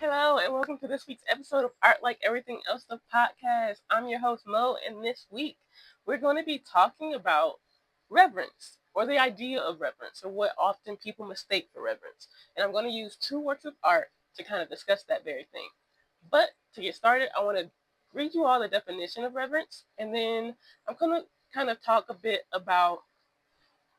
Hello and welcome to this week's episode of Art Like Everything Else, the podcast. I'm your host Mo, and this week we're going to be talking about reverence, or the idea of reverence, or what often people mistake for reverence. And I'm going to use two works of art to kind of discuss that very thing. But to get started, I want to read you all the definition of reverence, and then I'm going to kind of talk a bit about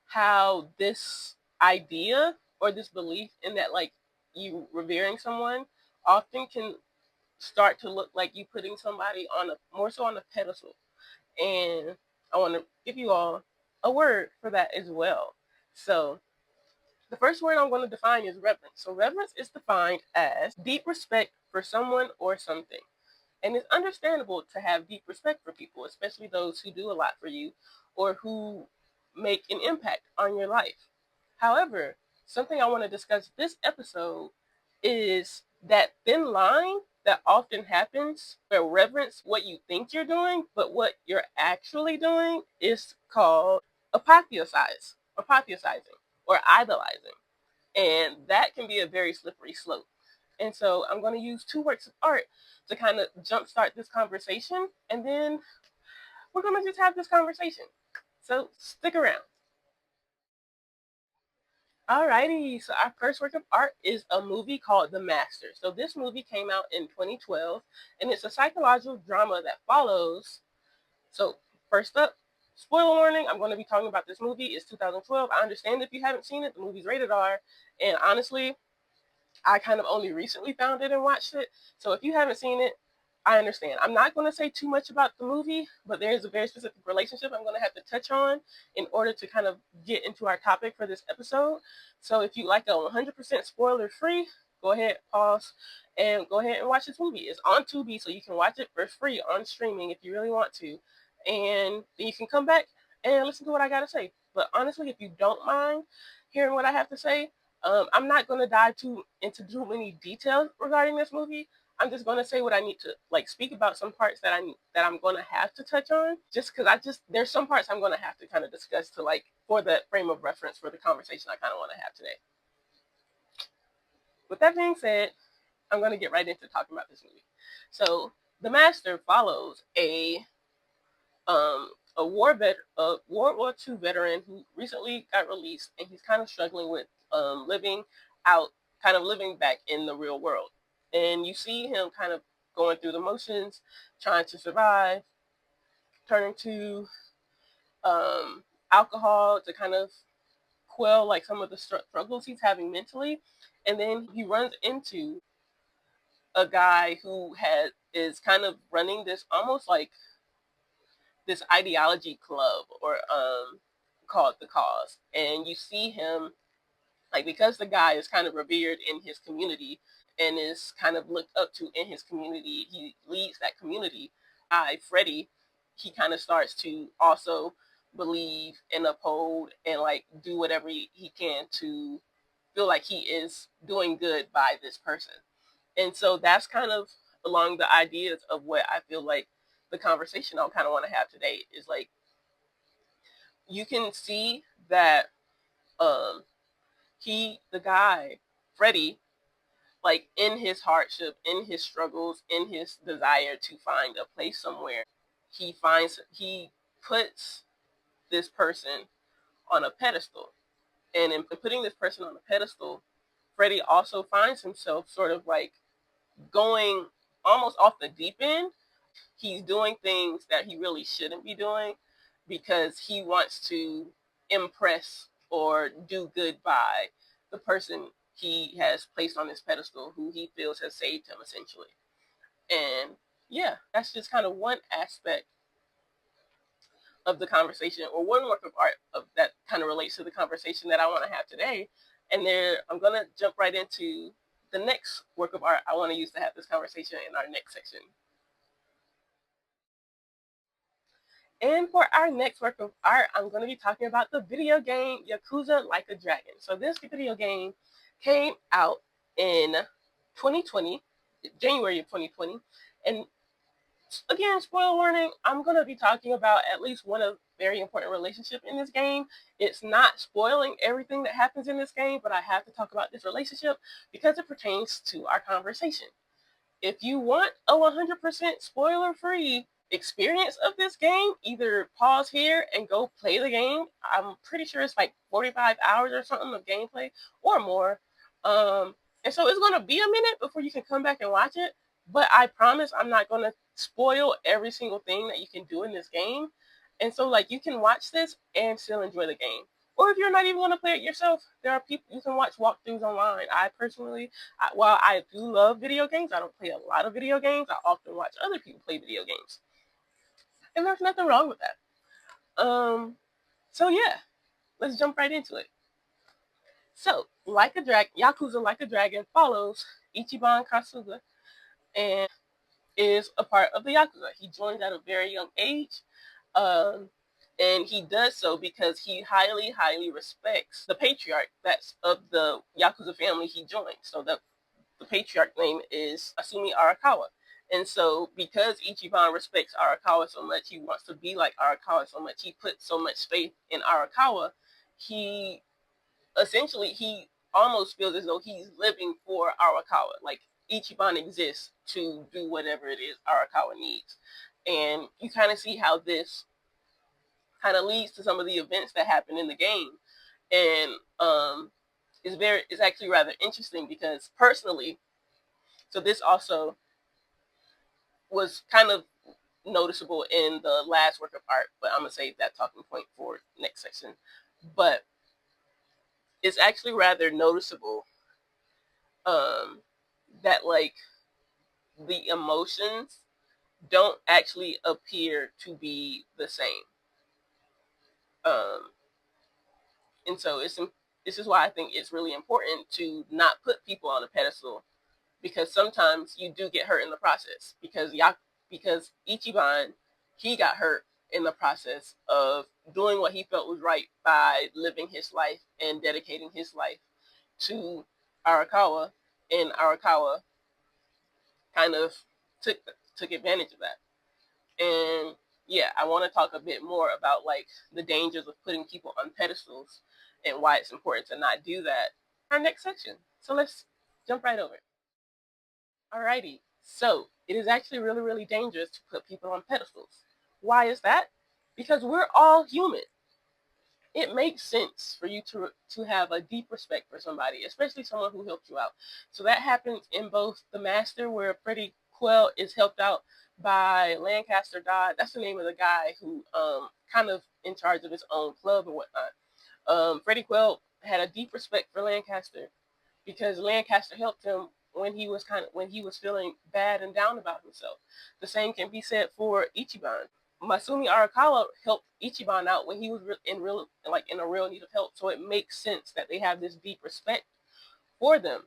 how this idea or this belief in that, like, you revering someone often can start to look like you putting somebody on a more so on a pedestal. And I want to give you all a word for that as well. So the first word I'm going to define is reverence. So reverence is defined as deep respect for someone or something. And it's understandable to have deep respect for people, especially those who do a lot for you or who make an impact on your life. However, something I want to discuss this episode is that thin line that often happens where reverence what you think you're doing, but what you're actually doing is called apotheosizing or idolizing. And that can be a very slippery slope. And so I'm going to use two works of art to kind of jumpstart this conversation. And then we're going to just have this conversation. So stick around. Alrighty, so our first work of art is a movie called The Master. So this movie came out in 2012, and it's a psychological drama that follows. So first up, spoiler warning, I'm going to be talking about this movie. It's 2012. I understand if you haven't seen it, the movie's rated R. And honestly, I kind of only recently found it and watched it. So if you haven't seen it, I understand. I'm not going to say too much about the movie, but there's a very specific relationship I'm going to have to touch on in order to kind of get into our topic for this episode. So if you like a 100% spoiler free, go ahead, pause, and go ahead and watch this movie. It's on Tubi, so you can watch it for free on streaming if you really want to. And then you can come back and listen to what I got to say. But honestly, if you don't mind hearing what I have to say, I'm not going to dive into too many details regarding this movie. I'm just going to say what I need to speak about some parts that I'm going to have to touch on, just because there's some parts I'm going to have to kind of discuss to for the frame of reference for the conversation I kind of want to have today. With that being said, I'm going to get right into talking about this movie. So The Master follows a World War II veteran who recently got released, and he's kind of struggling with living back in the real world. And you see him kind of going through the motions, trying to survive, turning to alcohol to kind of quell some of the struggles he's having mentally. And then he runs into a guy who is kind of running this almost like this ideology club or called The Cause. And you see him, because the guy is kind of revered in his community and is kind of looked up to in his community, he leads that community. Freddie, he kind of starts to also believe and uphold and do whatever he can to feel like he is doing good by this person. And so that's kind of along the ideas of what I feel like the conversation I kind of want to have today is you can see that um the guy, Freddie, in his hardship, in his struggles, in his desire to find a place somewhere, he puts this person on a pedestal. And in putting this person on a pedestal, Freddie also finds himself sort of going almost off the deep end. He's doing things that he really shouldn't be doing because he wants to impress or do good by the person he has placed on this pedestal, who he feels has saved him, essentially. And yeah, that's just kind of one aspect of the conversation, or one work of art of that kind of relates to the conversation that I want to have today. And there, I'm going to jump right into the next work of art I want to use to have this conversation in our next section. And for our next work of art, I'm going to be talking about the video game Yakuza Like a Dragon. So this video game came out in 2020, January of 2020, and again, spoiler warning, I'm going to be talking about at least one of very important relationship in this game. It's not spoiling everything that happens in this game, but I have to talk about this relationship because it pertains to our conversation. If you want a 100% spoiler-free experience of this game, either pause here and go play the game. I'm pretty sure it's like 45 hours or something of gameplay or more. And so it's going to be a minute before you can come back and watch it. But I promise I'm not going to spoil every single thing that you can do in this game. And so, like, you can watch this and still enjoy the game. Or if you're not even going to play it yourself, there are people you can watch walkthroughs online. I personally, while I do love video games, I don't play a lot of video games. I often watch other people play video games, and there's nothing wrong with that. So yeah, let's jump right into it. So, Yakuza Like a Dragon follows Ichiban Kasuga and is a part of the Yakuza. He joins at a very young age, um, and he does so because he highly, highly respects the patriarch that's of the Yakuza family he joined. So the patriarch name is Asumi Arakawa. And so, because Ichiban respects Arakawa so much, he wants to be like Arakawa so much, he puts so much faith in Arakawa, he he almost feels as though he's living for Arakawa. Like, Ichiban exists to do whatever it is Arakawa needs. And you kind of see how this kind of leads to some of the events that happen in the game. And it's actually rather interesting because personally, so this also was kind of noticeable in the last work of art, but I'm gonna save that talking point for next section. But it's actually rather noticeable that, like, the emotions don't actually appear to be the same. Um, and so this is why I think it's really important to not put people on a pedestal, because sometimes you do get hurt in the process, because Ichiban, he got hurt in the process of doing what he felt was right by living his life and dedicating his life to Arakawa, and Arakawa kind of took took advantage of that. And yeah, I want to talk a bit more about, like, the dangers of putting people on pedestals and why it's important to not do that in our next section. So let's jump right over it. Alrighty, so it is actually really, really dangerous to put people on pedestals. Why is that? Because we're all human. It makes sense for you to have a deep respect for somebody, especially someone who helped you out. So that happens in both The Master, where Freddie Quell is helped out by Lancaster Dodd. That's the name of the guy who kind of in charge of his own club and whatnot. Freddie Quell had a deep respect for Lancaster because Lancaster helped him when he was feeling bad and down about himself. The same can be said for Ichiban. Masumi Arakawa helped Ichiban out when he was in a real need of help. So it makes sense that they have this deep respect for them.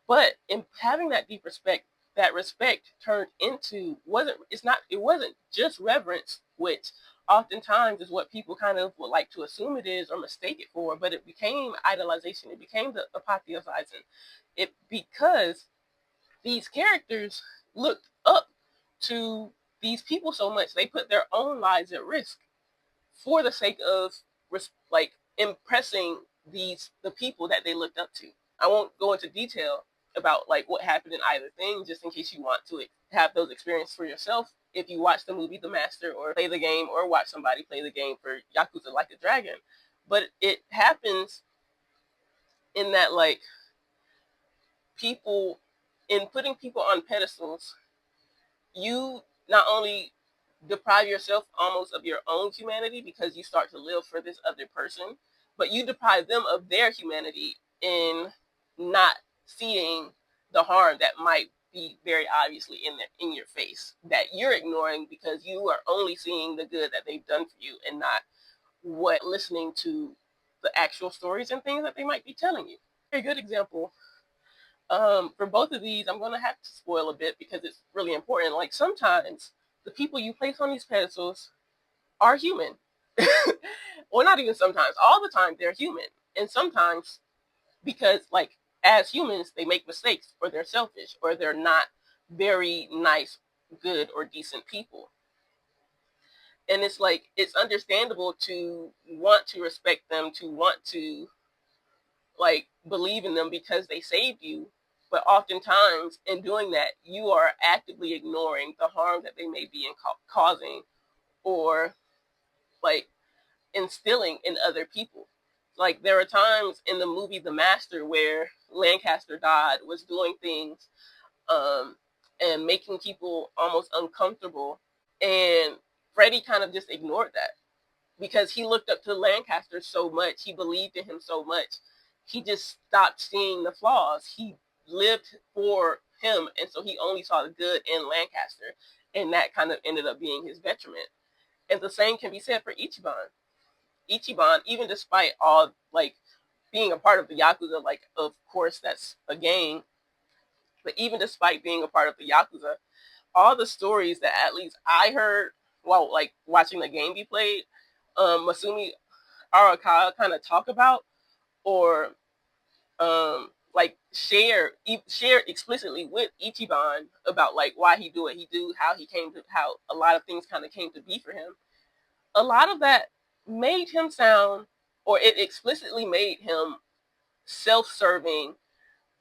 But in having that deep respect, that respect turned into it wasn't just reverence, which oftentimes is what people kind of would like to assume it is or mistake it for, but it became idolization. It became the apotheosizing. Because these characters looked up to these people so much, they put their own lives at risk for the sake of, like, impressing the people that they looked up to. I won't go into detail about, like, what happened in either thing, just in case you want to have those experiences for yourself if you watch the movie The Master or play the game or watch somebody play the game for Yakuza Like a Dragon. But it happens in that, like, people in putting people on pedestals, you not only deprive yourself almost of your own humanity because you start to live for this other person, but you deprive them of their humanity in not seeing the harm that might be very obviously in your face that you're ignoring because you are only seeing the good that they've done for you and not listening to the actual stories and things that they might be telling you. A very good example, for both of these, I'm going to have to spoil a bit because it's really important. Like, sometimes the people you place on these pedestals are human. Well, not even sometimes. All the time, they're human. And sometimes, because, like, as humans, they make mistakes, or they're selfish, or they're not very nice good or decent people. And it's like, it's understandable to want to respect them, to want to like believe in them because they saved you. But oftentimes in doing that, you are actively ignoring the harm that they may be causing, or like instilling in other people. Like, there are times in the movie The Master where Lancaster Dodd was doing things and making people almost uncomfortable, and Freddie kind of just ignored that because he looked up to Lancaster so much, he believed in him so much, he just stopped seeing the flaws. He lived for him, and so he only saw the good in Lancaster, and that kind of ended up being his detriment. And the same can be said for Ichiban. Ichiban, even despite all like being a part of the Yakuza, like of course that's a gang, but even despite being a part of the Yakuza, all the stories that at least I heard while like watching the game be played, Masumi Arakawa kind of talk about, or like shared explicitly with Ichiban about like why he do what he do, how he came to, how a lot of things kind of came to be for him. A lot of that made him sound, or it explicitly made him self-serving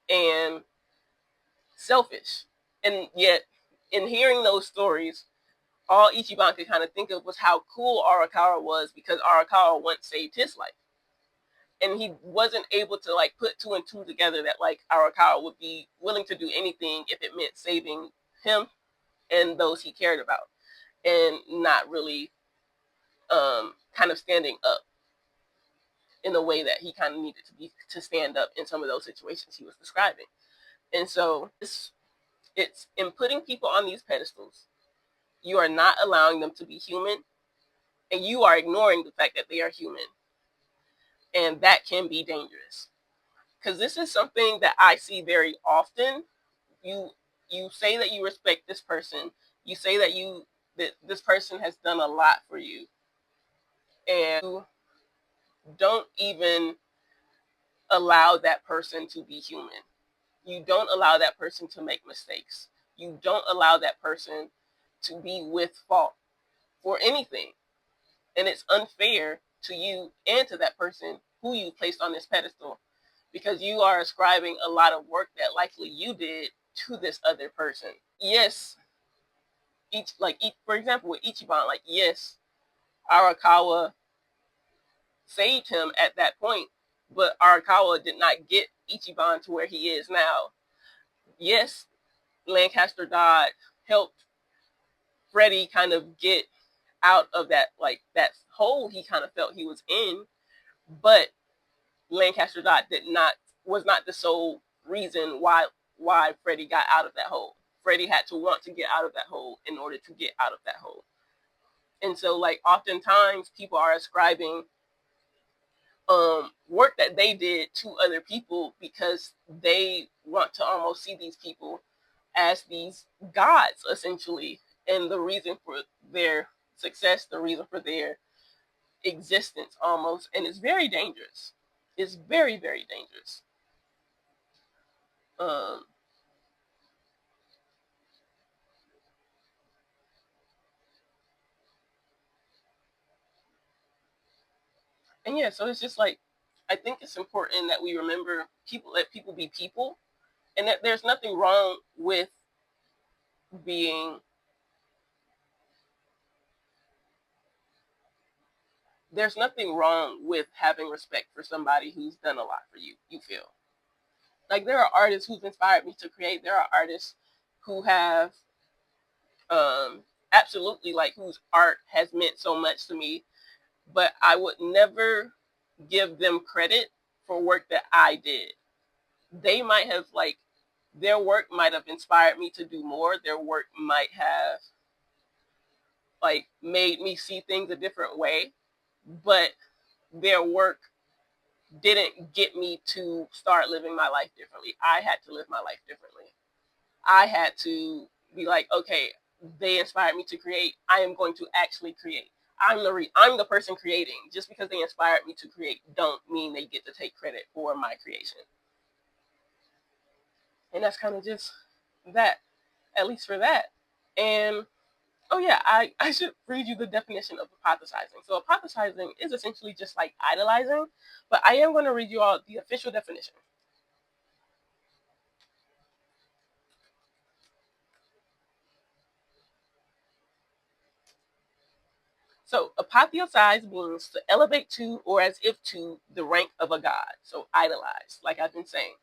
and selfish. And yet, in hearing those stories, all Ichiban could kind of think of was how cool Arakawa was because Arakawa once saved his life. And he wasn't able to like put two and two together that like Arakawa would be willing to do anything if it meant saving him and those he cared about, and not really kind of standing up in the way that he kind of needed to be to stand up in some of those situations he was describing. And so it's in putting people on these pedestals, you are not allowing them to be human, and you are ignoring the fact that they are human. And that can be dangerous. Because this is something that I see very often. You you say that you respect this person. You say that this person has done a lot for you, and you don't even allow that person to be human. You don't allow that person to make mistakes. You don't allow that person to be with fault for anything. And it's unfair to you and to that person who you placed on this pedestal, because you are ascribing a lot of work that likely you did to this other person. Yes, for example, with Ichiban, like, yes, Arakawa saved him at that point, but Arakawa did not get Ichiban to where he is now. Yes, Lancaster Dodd helped Freddie kind of get out of that, like, that hole he kind of felt he was in, but Lancaster Dodd was not the sole reason why Freddie got out of that hole. Freddie had to want to get out of that hole in order to get out of that hole. And so, like, oftentimes people are ascribing work that they did to other people because they want to almost see these people as these gods, essentially, and the reason for their success, the reason for their existence, almost. And it's very dangerous. It's very, very dangerous. Um, and yeah, so it's just like, I think it's important that we remember people, let people be people, and that there's nothing wrong with being, there's nothing wrong with having respect for somebody who's done a lot for you, you feel. Like, there are artists who've inspired me to create. There are artists who have absolutely, like, whose art has meant so much to me, but I would never give them credit for work that I did. They might have, like, their work might have inspired me to do more. Their work might have, like, made me see things a different way, but their work didn't get me to start living my life differently. I had to live my life differently. I had to be like, okay, they inspired me to create. I am going to actually create. I'm the person creating. Just because they inspired me to create, don't mean they get to take credit for my creation. And that's kind of just that, at least for that. And oh yeah, I should read you the definition of apotheosizing. So apotheosizing is essentially just like idolizing, but I am going to read you all the official definition. So apotheosize means to elevate to or as if to the rank of a god. So idolize, like I've been saying.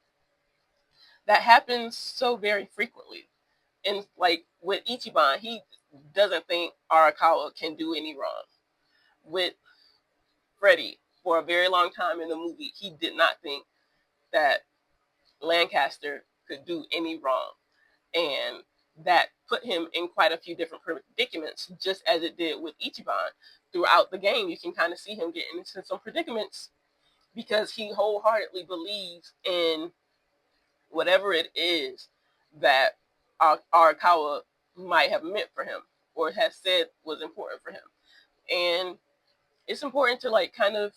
That happens so very frequently. And like with Ichiban, he doesn't think Arakawa can do any wrong. With Freddy, for a very long time in the movie, he did not think that Lancaster could do any wrong. And that put him in quite a few different predicaments, just as it did with Ichiban. Throughout the game, you can kind of see him getting into some predicaments because he wholeheartedly believes in whatever it is that Arakawa might have meant for him or has said was important for him. And it's important to like kind of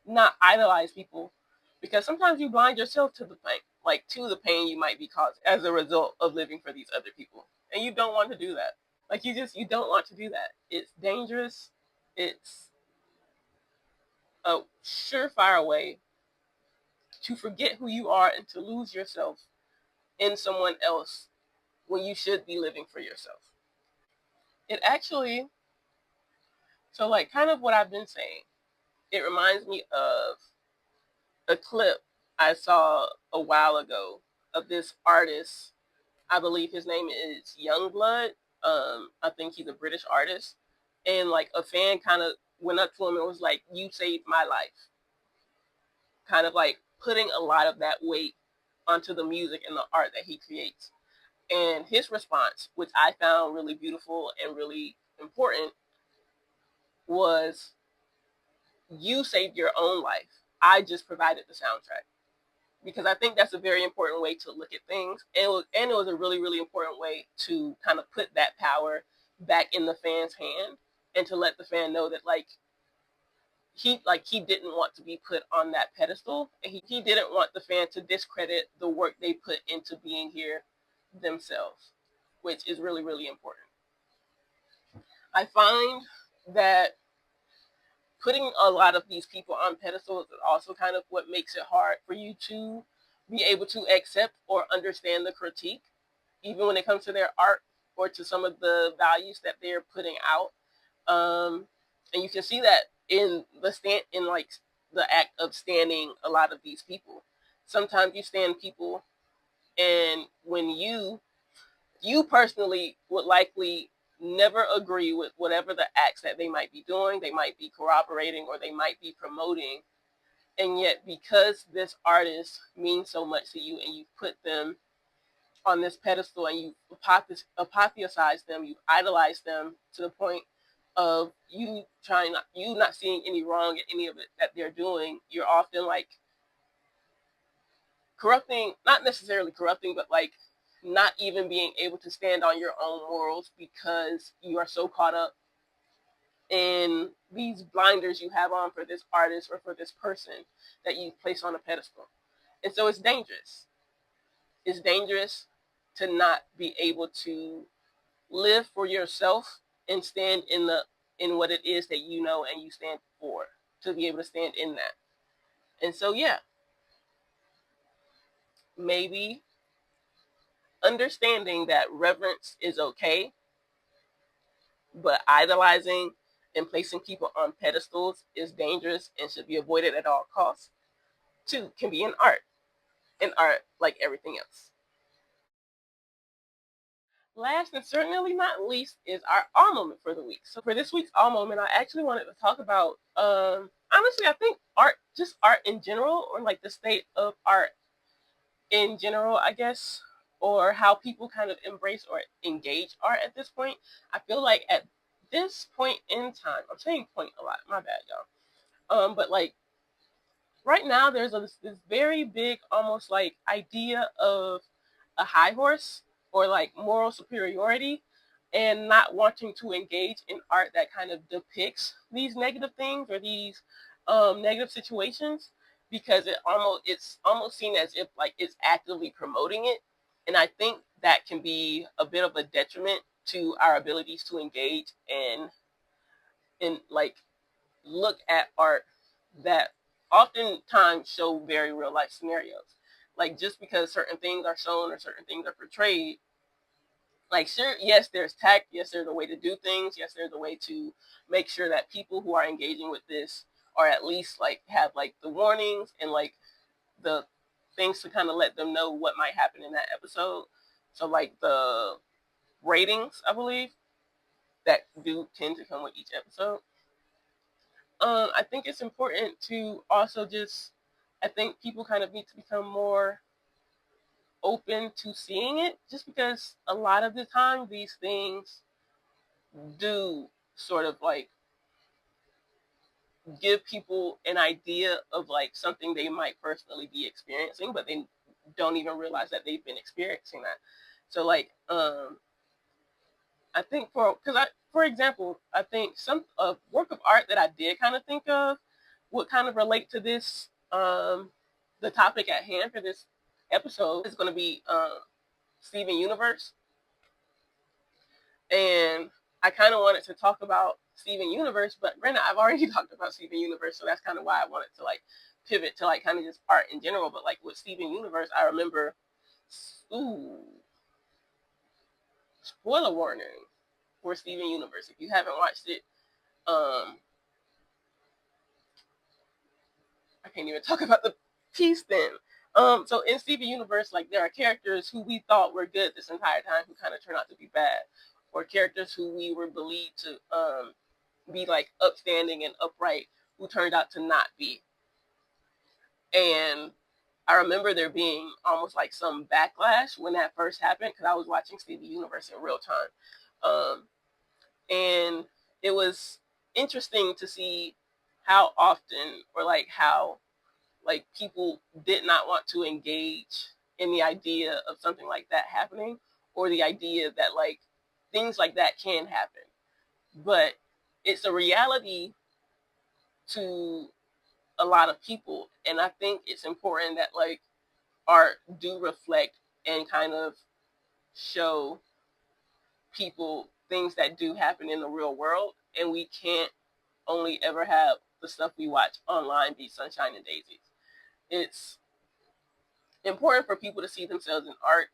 not idolize people because sometimes you blind yourself to the pain, like to the pain you might be caused as a result of living for these other people. And you don't want to do that. Like you don't want to do that. It's dangerous. It's a surefire way to forget who you are and to lose yourself in someone else when you should be living for yourself. It actually, so like kind of what I've been saying, it reminds me of a clip I saw a while ago of this artist. I believe his name is Youngblood. I think he's a British artist. And like a fan kind of went up to him and was like, "You saved my life." Kind of like putting a lot of that weight onto the music and the art that he creates. And his response, which I found really beautiful and really important, was, "You saved your own life. I just provided the soundtrack." Because I think that's a very important way to look at things. And it was a really, really important way to kind of put that power back in the fan's hand and to let the fan know that he didn't want to be put on that pedestal and he didn't want the fan to discredit the work they put into being here themselves, which is really, really important. I find that putting a lot of these people on pedestals is also kind of what makes it hard for you to be able to accept or understand the critique, even when it comes to their art or to some of the values that they're putting out. And you can see that in like the act of standing a lot of these people. Sometimes you stand people, and when you personally would likely never agree with whatever the acts that they might be doing, they might be corroborating, or they might be promoting. And yet, because this artist means so much to you and you put them on this pedestal and you apotheosize them, you idolize them to the point of you not seeing any wrong in any of it that they're doing, you're often like corrupting, not necessarily corrupting, but like not even being able to stand on your own morals because you are so caught up in these blinders you have on for this artist or for this person that you place on a pedestal. And so it's dangerous. It's dangerous to not be able to live for yourself and stand in what it is that you know and you stand for, to be able to stand in that. And so yeah, maybe understanding that reverence is okay, but idolizing and placing people on pedestals is dangerous and should be avoided at all costs. Two, can be in art like everything else. Last and certainly not least is our all moment for the week. So for this week's all moment, I actually wanted to talk about honestly, I think art, just art in general, or like the state of art in general, I guess, or how people kind of embrace or engage art at this point. I feel like at this point in time, I'm saying point a lot, my bad, y'all. But like right now, there's this very big, almost like idea of a high horse or like moral superiority and not wanting to engage in art that kind of depicts these negative things or these negative situations because it's almost seen as if like it's actively promoting it. And I think that can be a bit of a detriment to our abilities to engage and like look at art that oftentimes show very real life scenarios. Like just because certain things are shown or certain things are portrayed, like sure, yes, there's tact, yes, there's a way to do things, yes, there's a way to make sure that people who are engaging with this are at least like have like the warnings and like the things to kind of let them know what might happen in that episode. So like the ratings, I believe, that do tend to come with each episode. I think it's important to also just, I think people kind of need to become more open to seeing it, just because a lot of the time these things do sort of like give people an idea of like something they might personally be experiencing, but they don't even realize that they've been experiencing that. So like I think for example, I think some work of art that I did kind of think of would kind of relate to this the topic at hand for this episode is going to be Steven Universe. And I kind of wanted to talk about Steven Universe, but granted, I've already talked about Steven Universe, so that's kind of why I wanted to like pivot to like kind of just art in general. But like with Steven Universe, I remember, ooh, spoiler warning for Steven Universe. If you haven't watched it, I can't even talk about the piece then. So in Steven Universe, like there are characters who we thought were good this entire time who kind of turned out to be bad, or characters who we were believed to be like upstanding and upright who turned out to not be. And I remember there being almost like some backlash when that first happened because I was watching Steven Universe in real time. And it was interesting to see how often or like how like people did not want to engage in the idea of something like that happening, or the idea that like things like that can happen. But it's a reality to a lot of people, and I think it's important that like art do reflect and kind of show people things that do happen in the real world, and we can't only ever have the stuff we watch online be sunshine and daisies. It's important for people to see themselves in art,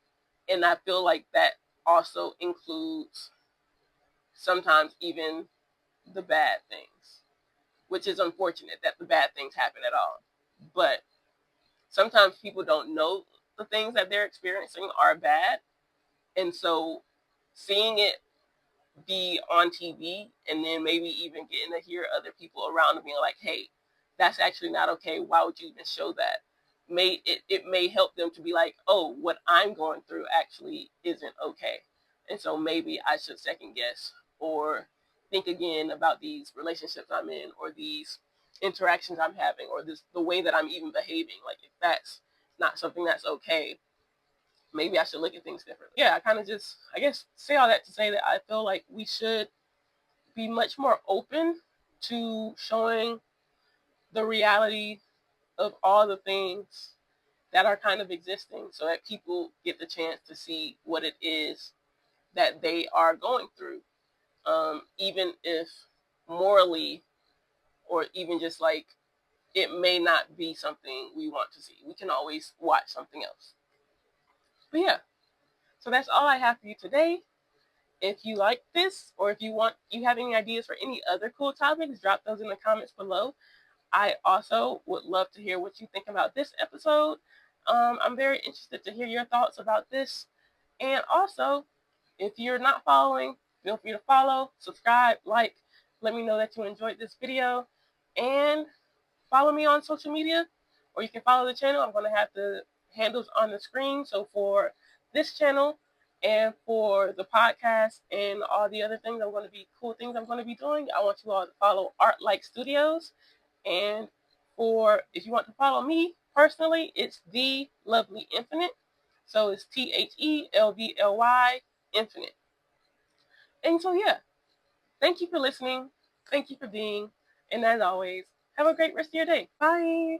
and I feel like that also includes sometimes even the bad things, which is unfortunate that the bad things happen at all. But sometimes people don't know the things that they're experiencing are bad, and so seeing it be on TV and then maybe even getting to hear other people around and being like, hey, that's actually not okay. Why would you even show that? It may help them to be like, oh, what I'm going through actually isn't okay. And so maybe I should second guess or think again about these relationships I'm in or these interactions I'm having or this the way that I'm even behaving. Like if that's not something that's okay, maybe I should look at things differently. Yeah, I kind of just, I guess, say all that to say that I feel like we should be much more open to showing the reality of all the things that are kind of existing so that people get the chance to see what it is that they are going through. Even if morally or even just like it may not be something we want to see, we can always watch something else. But yeah, so that's all I have for you today. If you like this or if you have any ideas for any other cool topics, drop those in the comments below. I also would love to hear what you think about this episode. I'm very interested to hear your thoughts about this. And also, if you're not following, feel free to follow, subscribe, like, let me know that you enjoyed this video, and follow me on social media, or you can follow the channel. I'm going to have the handles on the screen. So for this channel and for the podcast and all the other things cool things I'm going to be doing, I want you all to follow Art Like Studios. And for if you want to follow me personally, it's The Lovely Infinite. So it's TheLvly Infinite. And so yeah, thank you for listening. Thank you for being. And as always, have a great rest of your day. Bye.